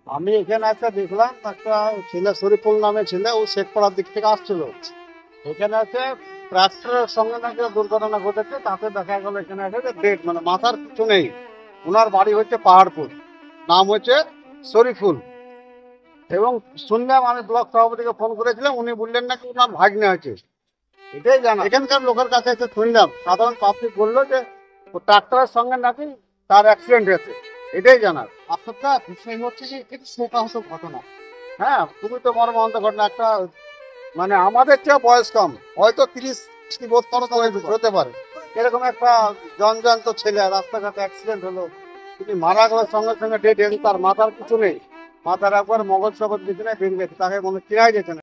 আমি এখানে একটা দেখলাম, একটা ছেলে শরীফুল নামে ছেলে, ও শেখপাড়ার দিক থেকে আসছিল। এখানে আছে ট্রাক্টরের সঙ্গে নাকি দুর্ঘটনা ঘটেছে, তাতে দেখা গেল এখানে আছে যে ডেট, মানে মাথার কিছু নেই। ওনার বাড়ি হচ্ছে পাহাড়পুর, নাম হচ্ছে শরীফুল। এবং শুনলাম, আমি ব্লক সভাপতিকে ফোন করেছিলাম, উনি বললেন নাকি ওনার ভাগ্নে আছে। এটাই জানা এখানকার লোকের কাছে এসে শুনলাম, সাধারণ পাবলিক বললো যে ও ট্রাক্টরের সঙ্গে নাকি তার অ্যাক্সিডেন্ট হয়েছে। এটাই জানার। আসলে বিষয় হচ্ছে যে এটা শোকাহত ঘটনা। হ্যাঁ, খুবই তো মর্মান্তিক ঘটনা। একটা মানে আমাদের চেয়ে বয়স কম, হয়তো 30 হতে পারে, এরকম একটা জঞ্জান্ত ছেলে রাস্তাঘাটে অ্যাক্সিডেন্ট হলো, তিনি মারা গেলের সঙ্গে সঙ্গে ডেট। তার মাথার কিছু নেই, মাথার একবার মগজ সগজ কিছু নেই, ভেঙে গেছে, তাকে মনে চেনাই যেত না।